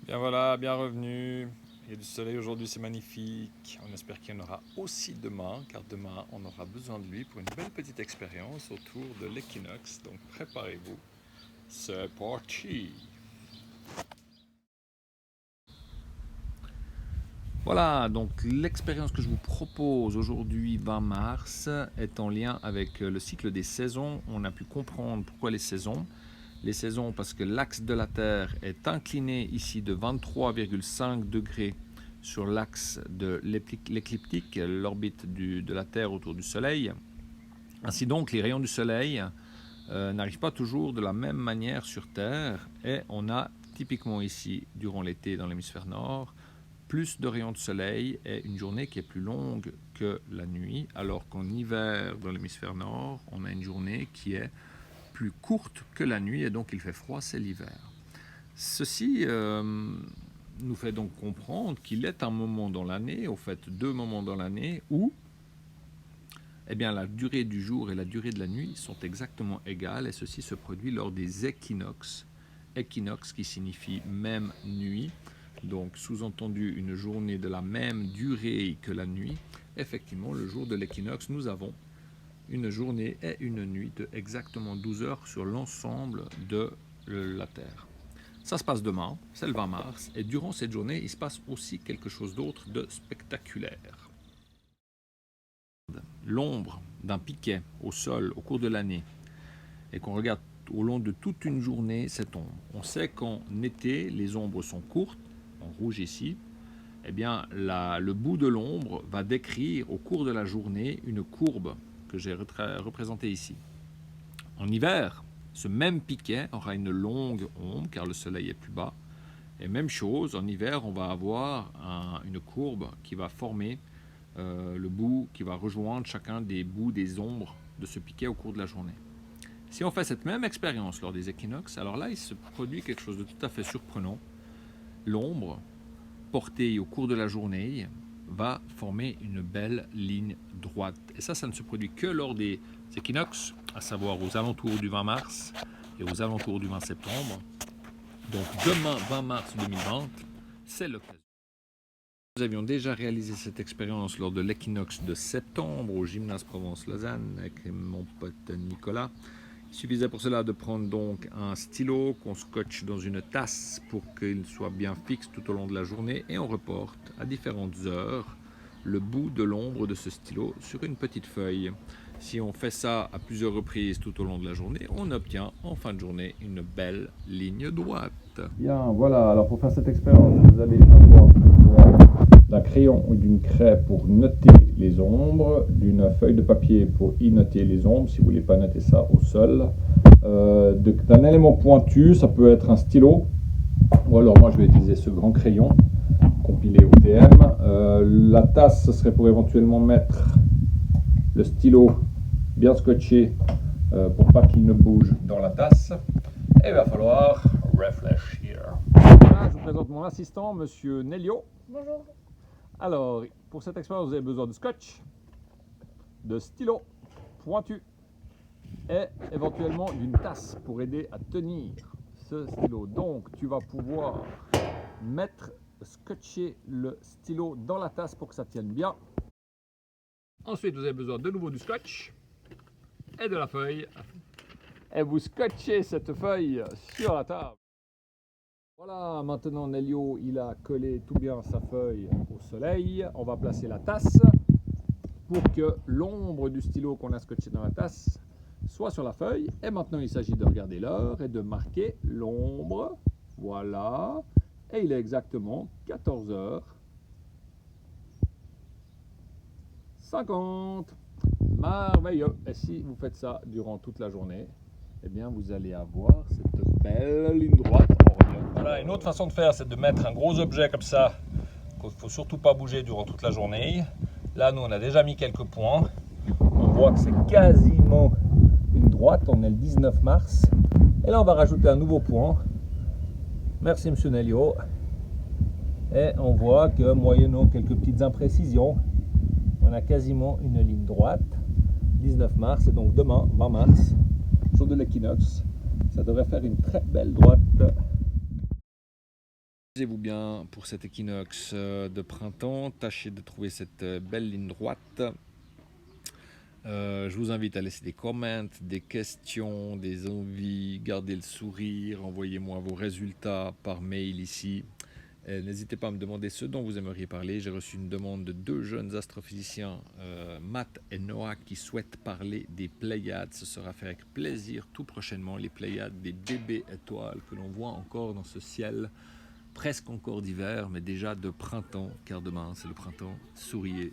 Bien voilà, bien revenu. Il y a du soleil aujourd'hui, c'est magnifique. On espère qu'il y en aura aussi demain, car demain on aura besoin de lui pour une belle petite expérience autour de l'équinoxe. Donc préparez-vous. C'est parti. Voilà, donc l'expérience que je vous propose aujourd'hui, 20 mars, est en lien avec le cycle des saisons. On a pu comprendre pourquoi les saisons. Les saisons parce que l'axe de la Terre est incliné ici de 23,5 degrés sur l'axe de l'écliptique, l'orbite de la Terre autour du Soleil. Ainsi donc, les rayons du Soleil n'arrivent pas toujours de la même manière sur Terre et on a typiquement ici, durant l'été dans l'hémisphère nord, plus de rayons de soleil et une journée qui est plus longue que la nuit, alors qu'en hiver dans l'hémisphère nord, on a une journée qui est plus courte que la nuit et donc il fait froid, c'est l'hiver. Ceci nous fait donc comprendre qu'il est un moment dans l'année, au fait deux moments dans l'année où eh bien, la durée du jour et la durée de la nuit sont exactement égales et ceci se produit lors des équinoxes. Équinoxe qui signifie même nuit, donc sous-entendu une journée de la même durée que la nuit. Effectivement, le jour de l'équinoxe, nous avons une journée et une nuit de exactement 12 heures sur l'ensemble de la Terre. Ça se passe demain, c'est le 20 mars, et durant cette journée, il se passe aussi quelque chose d'autre de spectaculaire. L'ombre d'un piquet au sol au cours de l'année, et qu'on regarde au long de toute une journée cette ombre. On sait qu'en été, les ombres sont courtes, en rouge ici, eh bien, le bout de l'ombre va décrire au cours de la journée une courbe que j'ai représentée ici. En hiver, ce même piquet aura une longue ombre car le soleil est plus bas. Et même chose, en hiver, on va avoir une courbe qui va former le bout, qui va rejoindre chacun des bouts des ombres de ce piquet au cours de la journée. Si on fait cette même expérience lors des équinoxes, alors là, il se produit quelque chose de tout à fait surprenant. L'ombre, portée au cours de la journée, va former une belle ligne droite. Et ça ne se produit que lors des équinoxes, à savoir aux alentours du 20 mars et aux alentours du 20 septembre. Donc demain, 20 mars 2020, c'est l'occasion. Nous avions déjà réalisé cette expérience lors de l'équinoxe de septembre au gymnase Provence-Lausanne avec mon pote Nicolas. Il suffisait pour cela de prendre donc un stylo qu'on scotche dans une tasse pour qu'il soit bien fixe tout au long de la journée et on reporte à différentes heures le bout de l'ombre de ce stylo sur une petite feuille. Si on fait ça à plusieurs reprises tout au long de la journée, on obtient en fin de journée une belle ligne droite. Bien, voilà, alors pour faire cette expérience, vous allez avoir besoin d'un crayon ou d'une craie pour noter les ombres, d'une feuille de papier pour y noter les ombres, si vous ne voulez pas noter ça au sol, d'un élément pointu, ça peut être un stylo, ou alors moi je vais utiliser ce grand crayon compilé OTM. La tasse, ce serait pour éventuellement mettre le stylo bien scotché pour pas qu'il ne bouge dans la tasse. Et il va falloir réfléchir. Là, je vous présente mon assistant, monsieur Nelio. Bonjour. Alors, pour cette expérience, vous avez besoin de scotch, de stylo pointu et éventuellement d'une tasse pour aider à tenir ce stylo. Donc, tu vas pouvoir scotcher le stylo dans la tasse pour que ça tienne bien. Ensuite, vous avez besoin de nouveau du scotch et de la feuille. Et vous scotchez cette feuille sur la table. Voilà, maintenant Nelio, il a collé tout bien sa feuille au soleil. On va placer la tasse pour que l'ombre du stylo qu'on a scotché dans la tasse soit sur la feuille. Et maintenant, il s'agit de regarder l'heure et de marquer l'ombre. Voilà. Et il est exactement 14h50. Merveilleux. Et si vous faites ça durant toute la journée, eh bien, vous allez avoir cette belle ligne droite. Voilà, une autre façon de faire, c'est de mettre un gros objet comme ça, qu'il ne faut surtout pas bouger durant toute la journée. Là, nous, on a déjà mis quelques points. On voit que c'est quasiment une droite. On est le 19 mars. Et là, on va rajouter un nouveau point. Merci, monsieur Nelio. Et on voit que, moyennant quelques petites imprécisions, on a quasiment une ligne droite. 19 mars, et donc demain, 20 mars, jour de l'équinoxe, ça devrait faire une très belle droite. Amusez-vous bien pour cet équinoxe de printemps. Tâchez de trouver cette belle ligne droite. Je vous invite à laisser des comments, des questions, des envies, gardez le sourire, envoyez-moi vos résultats par mail ici. N'hésitez pas à me demander ce dont vous aimeriez parler. J'ai reçu une demande de 2 jeunes astrophysiciens, Matt et Noah, qui souhaitent parler des Pléiades. Ce sera fait avec plaisir tout prochainement. Les Pléiades, des bébés étoiles que l'on voit encore dans ce ciel, presque encore d'hiver, mais déjà de printemps, car demain c'est le printemps. Souriez.